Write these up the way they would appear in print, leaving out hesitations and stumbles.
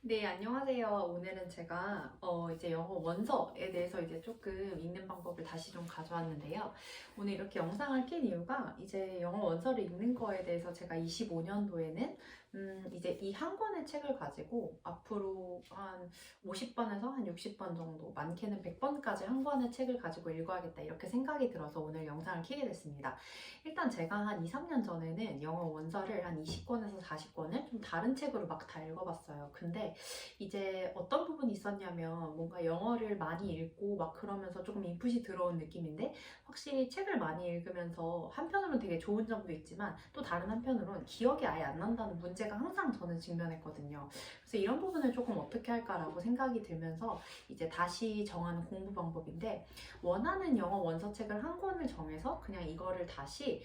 네, 안녕하세요. 오늘은 제가 이제 영어 원서에 대해서 이제 조금 읽는 방법을 다시 좀 가져왔는데요. 오늘 이렇게 영상을 킨 이유가 이제 영어 원서를 읽는 거에 대해서 제가 25년도에는 이제 이 한 권의 책을 가지고 앞으로 한 50번에서 한 60번 정도, 많게는 100번까지 한 권의 책을 가지고 읽어야겠다 이렇게 생각이 들어서 오늘 영상을 켜게 됐습니다. 일단 제가 한 2, 3년 전에는 영어 원서를 한 20권에서 40권을 좀 다른 책으로 막 다 읽어봤어요. 근데 이제 어떤 부분이 있었냐면 뭔가 영어를 많이 읽고 막 그러면서 조금 인풋이 들어온 느낌인데 확실히 책을 많이 읽으면서 한편으로는 되게 좋은 점도 있지만 또 다른 한편으로는 기억이 아예 안 난다는 문제가 항상 저는 직면했거든요. 그래서 이런 부분을 조금 어떻게 할까라고 생각이 들면서 이제 다시 정하는 공부 방법인데 원하는 영어 원서책을 한 권을 정해서 그냥 이거를 다시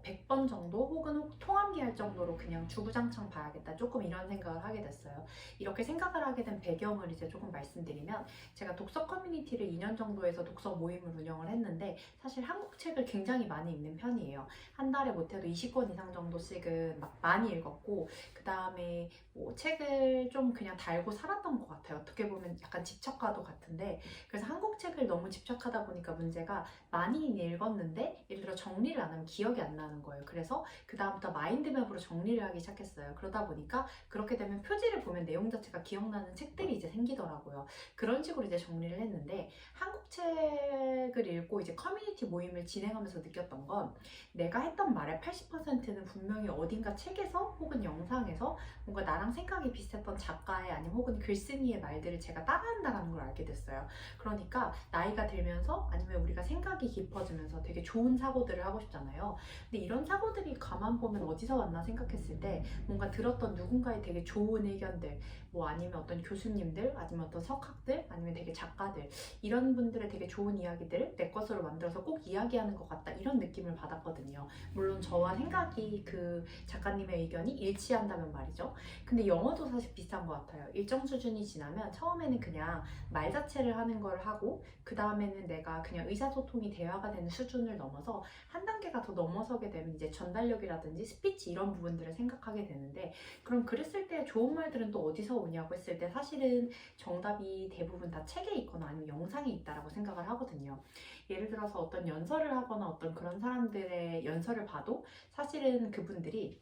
100번 정도 혹은 통함기 할 정도로 그냥 주구장창 봐야겠다. 조금 이런 생각을 하게 됐어요. 이렇게 생각을 하게 된 배경을 이제 조금 말씀드리면 제가 독서 커뮤니티를 2년 정도에서 독서 모임을 운영을 했는데 사실 한국 책을 굉장히 많이 읽는 편이에요. 한 달에 못해도 20권 이상 정도씩은 막 많이 읽었고 그 다음에 뭐 책을 좀 그냥 달고 살았던 것 같아요. 어떻게 보면 약간 집착과도 같은데 그래서 한국 책을 너무 집착하다 보니까 문제가 많이 읽었는데 예를 들어 정리를 안 하면 기억이 안 나는 거예요. 그래서 그 다음부터 마인드맵으로 정리를 하기 시작했어요. 그러다 보니까 그렇게 되면 표지를 보면 내용 자체가 기억나는 책들이 이제 생기더라고요. 그런 식으로 이제 정리를 했는데 한국 책을 읽고 이제 커뮤니티 모임을 진행하면서 느꼈던 건 내가 했던 말의 80%는 분명히 어딘가 책에서 혹은 영상에서 뭔가 나랑 생각이 비슷했던 작가의 아니면 혹은 글쓴이의 말들을 제가 따라한다는 걸 알게 됐어요. 그러니까 나이가 들면서 아니면 우리가 생각이 깊어지면서 되게 좋은 사고들을 하고 싶잖아요. 근데 이런 사고들이 가만 보면 어디서 왔나 생각했을 때 뭔가 들었던 누군가의 되게 좋은 의견들, 뭐 아니면 어떤 교수님들, 아니면 어떤 석학들, 아니면 되게 작가들 이런 분들의 되게 좋은 이야기들을 내 것으로 만들어서 꼭 이야기하는 것 같다 이런 느낌을 받았거든요. 물론 저와 생각이 그 작가님의 의견이 일치한다면 말이죠. 근데 영어도 사실 비슷한 것 같아요. 일정 수준이 지나면 처음에는 그냥 말 자체를 하는 걸 하고 그 다음에는 내가 그냥 의사소통이 대화가 되는 수준을 넘어서 한 단계가 더 넘어서게 되면 이제 전달력이라든지 스피치 이런 부분들을 생각하게 되는데 그럼 그랬을 때 좋은 말들은 또 어디서 오냐고 했을 때 사실은 정답이 대부분 다 책에 있거나 아니면 영상에 있다라고 생각을 하거든요. 예를 들어서 어떤 연설을 하거나 어떤 그런 사람들의 연설을 봐도 사실은 그분들이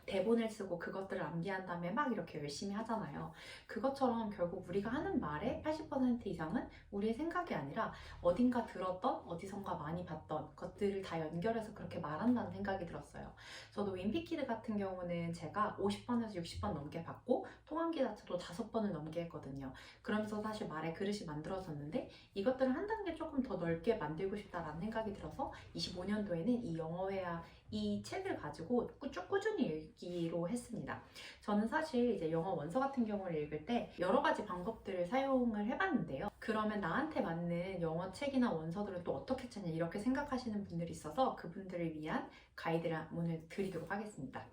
대본을 쓰고 그것들을 암기한 다음에 막 이렇게 열심히 하잖아요. 그것처럼 결국 우리가 하는 말의 80% 이상은 우리의 생각이 아니라 어딘가 들었던, 어디선가 많이 봤던 것들을 다 연결해서 그렇게 말한다는 생각이 들었어요. 저도 윈피키드 같은 경우는 제가 50번에서 60번 넘게 봤고 통함기 자체도 5번을 넘게 했거든요. 그러면서 사실 말의 그릇이 만들어졌는데 이것들을 한 단계 조금 더 넓게 만들고 싶다라는 생각이 들어서 25년도에는 이 영어회화 이 책을 가지고 쭉 꾸준히 읽기로 했습니다. 저는 사실 이제 영어 원서 같은 경우를 읽을 때 여러 가지 방법들을 사용을 해봤는데요. 그러면 나한테 맞는 영어 책이나 원서들은 또 어떻게 찾냐 이렇게 생각하시는 분들이 있어서 그분들을 위한 가이드를 오늘 드리도록 하겠습니다.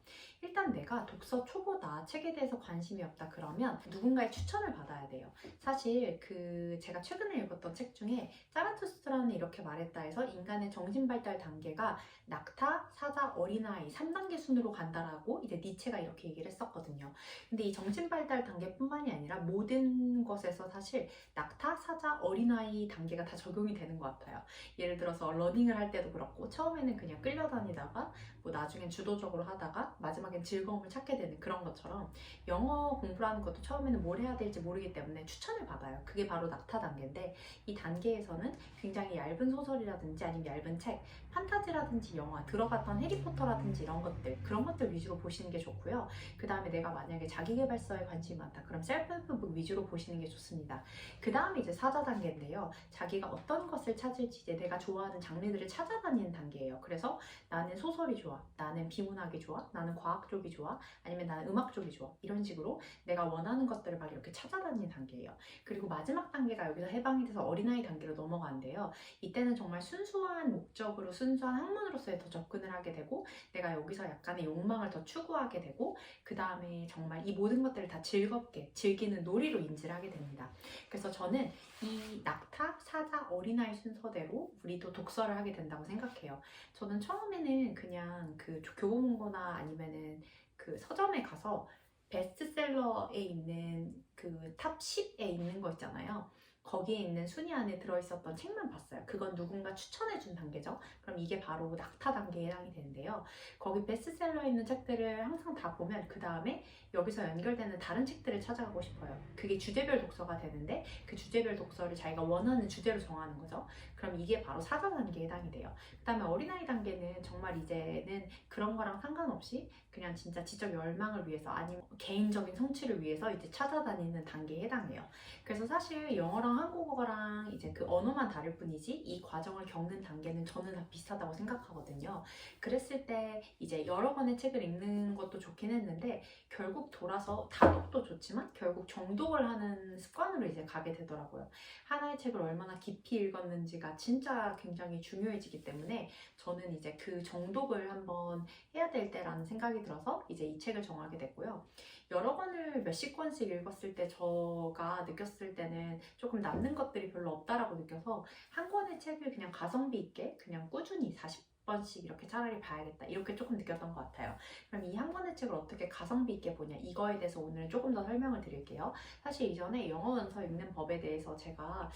일단 내가 독서 초보다 책에 대해서 관심이 없다 그러면 누군가의 추천을 받아야 돼요. 사실 그 제가 최근에 읽었던 책 중에 자라투스트라는 이렇게 말했다 해서 인간의 정신발달 단계가 낙타, 사자, 어린아이 3단계 순으로 간다라고 이제 니체가 이렇게 얘기를 했었거든요. 근데 이 정신발달 단계뿐만이 아니라 모든 것에서 사실 낙타, 사자, 어린아이 단계가 다 적용이 되는 것 같아요. 예를 들어서 러닝을 할 때도 그렇고 처음에는 그냥 끌려다니다가 뭐 나중엔 주도적으로 하다가 마지막엔 즐거움을 찾게 되는 그런 것처럼 영어 공부라는 것도 처음에는 뭘 해야 될지 모르기 때문에 추천을 받아요. 그게 바로 낙타 단계인데 이 단계에서는 굉장히 얇은 소설이라든지 아니면 얇은 책, 판타지라든지 영화, 들어갔던 해리포터라든지 이런 것들 그런 것들 위주로 보시는 게 좋고요. 그 다음에 내가 만약에 자기계발서에 관심이 많다 그럼 셀프헬프북 위주로 보시는 게 좋습니다. 그 다음에 이제 사자 단계인데요. 자기가 어떤 것을 찾을지 이제 내가 좋아하는 장르들을 찾아다니는 단계예요. 그래서 나는 소설이 좋아, 나는 비문학이 좋아, 나는 과학 쪽이 좋아, 아니면 나는 음악 쪽이 좋아 이런 식으로 내가 원하는 것들을 막 이렇게 찾아다니는 단계예요. 그리고 마지막 단계가 여기서 해방이 돼서 어린아이 단계로 넘어가는데요. 이때는 정말 순수한 목적으로 순수한 학문으로서의 더 접근을 하게 되고 내가 여기서 약간의 욕망을 더 추구하게 되고 그 다음에 정말 이 모든 것들을 다 즐겁게 즐기는 놀이로 인지를 하게 됩니다. 그래서 저는 이 낙타, 사자, 어린아이 순서대로 우리도 독서를 하게 된다고 생각해요. 저는 처음에는 그냥 그 교보문고나 아니면은 그 서점에 가서 베스트셀러에 있는 그 탑 10에 있는 거 있잖아요. 거기에 있는 순위 안에 들어있었던 책만 봤어요. 그건 누군가 추천해준 단계죠. 그럼 이게 바로 낙타 단계에 해당이 되는데요. 거기 베스트셀러에 있는 책들을 항상 다 보면 그 다음에 여기서 연결되는 다른 책들을 찾아가고 싶어요. 그게 주제별 독서가 되는데 그 주제별 독서를 자기가 원하는 주제로 정하는 거죠. 그럼 이게 바로 사자 단계에 해당이 돼요. 그 다음에 어린아이 단계는 정말 이제는 그런 거랑 상관없이 그냥 진짜 지적 열망을 위해서 아니면 개인적인 성취를 위해서 이제 찾아다니는 단계에 해당해요. 그래서 사실 영어랑 한국어랑 이제 그 언어만 다를 뿐이지 이 과정을 겪는 단계는 저는 다 비슷하다고 생각하거든요. 그랬을 때 이제 여러 권의 책을 읽는 것도 좋긴 했는데 결국 돌아서 다독도 좋지만 결국 정독을 하는 습관으로 이제 가게 되더라고요. 하나의 책을 얼마나 깊이 읽었는지가 진짜 굉장히 중요해지기 때문에 저는 이제 그 정독을 한번 해야 될 때라는 생각이 들어서 이제 이 책을 정하게 됐고요. 여러 권을 몇십 권씩 읽었을 때 제가 느꼈을 때는 조금 남는 것들이 별로 없다라고 느껴서 한 권의 책을 그냥 가성비 있게 그냥 꾸준히 40번씩 이렇게 차라리 봐야겠다 이렇게 조금 느꼈던 것 같아요. 그럼 이 한 권의 책을 어떻게 가성비 있게 보냐 이거에 대해서 오늘은 조금 더 설명을 드릴게요. 사실 이전에 영어 원서 읽는 법에 대해서 제가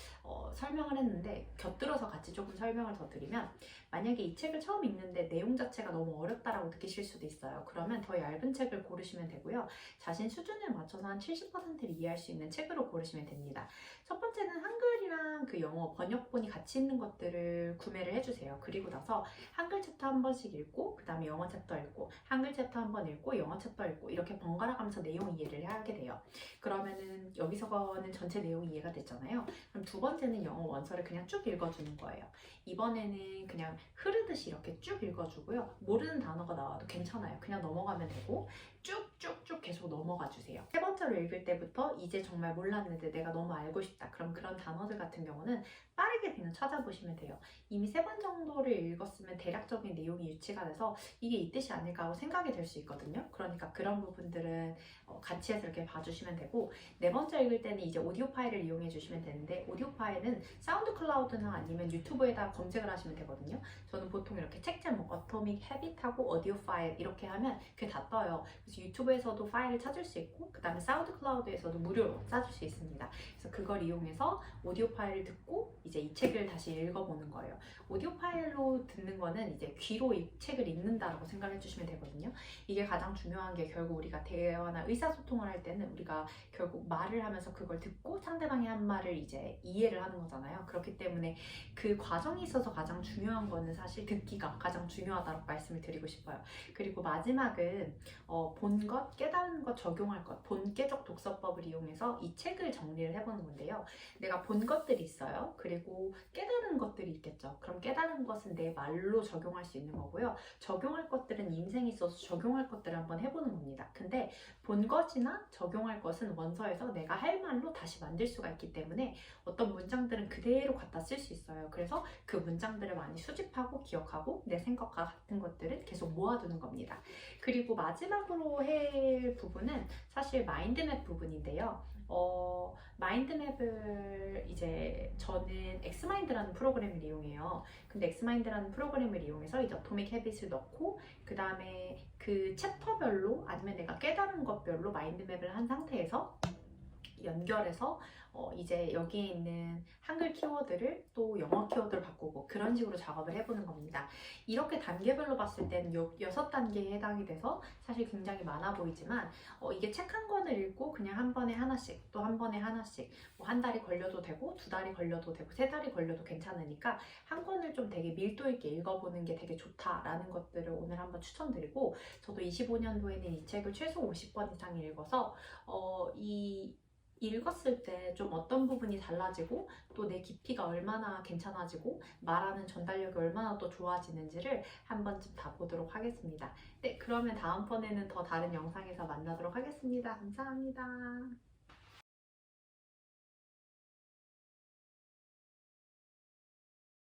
설명을 했는데 곁들여서 같이 조금 설명을 더 드리면 만약에 이 책을 처음 읽는데 내용 자체가 너무 어렵다라고 느끼실 수도 있어요. 그러면 더 얇은 책을 고르시면 되고요. 자신 수준에 맞춰서 한 70%를 이해할 수 있는 책으로 고르시면 됩니다. 첫 번째는 한글이랑 그 영어 번역본이 같이 있는 것들을 구매를 해주세요. 그리고 나서 한글 챕터 한 번씩 읽고 그 다음에 영어 챕터 읽고 한글 챕터 한 번 읽고 영어 챕터 읽고 이렇게 번갈아 가면서 내용 이해를 하게 돼요. 그러면은 여기서는 전체 내용이 이해가 됐잖아요. 그럼 두 번째는 영어 원서를 그냥 쭉 읽어주는 거예요. 이번에는 그냥 흐르듯이 이렇게 쭉 읽어주고요. 모르는 단어가 나와도 괜찮아요. 그냥 넘어가면 되고 쭉쭉쭉 계속 넘어가 주세요. 세 번째로 읽을 때부터 이제 정말 몰랐는데 내가 너무 알고 싶다. 그럼 그런 단어들 같은 경우는 빠르게 그냥 찾아보시면 돼요. 이미 세 번 정도를 읽었으면 대략적인 내용이 유치가 돼서 이게 이 뜻이 아닐까 하고 생각이 될 수 있거든요. 그러니까 그런 부분들은 같이 해서 이렇게 봐주시면 되고 네 번째 읽을 때는 이제 오디오 파일을 이용해 주시면 되는데 오디오 파일은 사운드 클라우드나 아니면 유튜브에다 검색을 하시면 되거든요. 저는 보통 이렇게 책 제목 어토믹 헤빗하고 오디오 파일 이렇게 하면 그게 다 떠요. 그래서 유튜브에서도 파일을 찾을 수 있고 그 다음에 사운드 클라우드에서도 무료로 찾을 수 있습니다. 그래서 그걸 이용해서 오디오 파일을 듣고 이제 이 책을 다시 읽어보는 거예요. 오디오 파일로 듣는 거는 이제 귀로 이 책을 읽는다라고 생각해 주시면 되거든요. 이게 가장 중요한 게 결국 우리가 대화나 의사소통을 할 때는 우리가 결국 말을 하면서 그걸 듣고 상대방이 한 말을 이제 이해를 하는 거잖아요. 그렇기 때문에 그 과정이 있어서 가장 중요한 거는 사실 듣기가 가장 중요하다고 말씀을 드리고 싶어요. 그리고 마지막은 본 것, 깨달은 것, 적용할 것, 본계적 독서법을 이용해서 이 책을 정리를 해보는 건데요. 내가 본 것들이 있어요. 그리고 깨달은 것들이 있겠죠. 그럼 깨달은 것은 내 말로 적용할 수 있는 거고요. 적용할 것들은 인생에 있어서 적용할 것들을 한번 해보는 겁니다. 근데 본 것이나 적용할 것은 원서에서 내가 할 말로 다시 만들 수가 있기 때문에 어떤 문장들은 그대로 갖다 쓸 수 있어요. 그래서 그 문장들을 많이 수집하고 기억하고 내 생각과 같은 것들을 계속 모아두는 겁니다. 그리고 마지막으로 할 부분은 사실 마인드맵 부분인데요. 마인드맵을 이제 저는 엑스마인드라는 프로그램을 이용해요. 근데 엑스마인드라는 프로그램을 이용해서 이제 어토믹 헤빗을 넣고 그 다음에 그 챕터별로 아니면 내가 깨달은 것별로 마인드맵을 한 상태에서 연결해서 이제 여기에 있는 한글 키워드를 또 영어 키워드로 바꾸고 그런 식으로 작업을 해보는 겁니다. 이렇게 단계별로 봤을 때는 6단계에 해당이 돼서 사실 굉장히 많아 보이지만 이게 책 한 권을 읽고 그냥 한 번에 하나씩 또 한 번에 하나씩 뭐 한 달이 걸려도 되고 두 달이 걸려도 되고 세 달이 걸려도 괜찮으니까 한 권을 좀 되게 밀도 있게 읽어보는 게 되게 좋다라는 것들을 오늘 한번 추천드리고 저도 25년도에는 이 책을 최소 50권 이상 읽어서 이 읽었을 때 좀 어떤 부분이 달라지고 또 내 깊이가 얼마나 괜찮아지고 말하는 전달력이 얼마나 또 좋아지는지를 한 번쯤 다 보도록 하겠습니다. 네, 그러면 다음번에는 더 다른 영상에서 만나도록 하겠습니다. 감사합니다.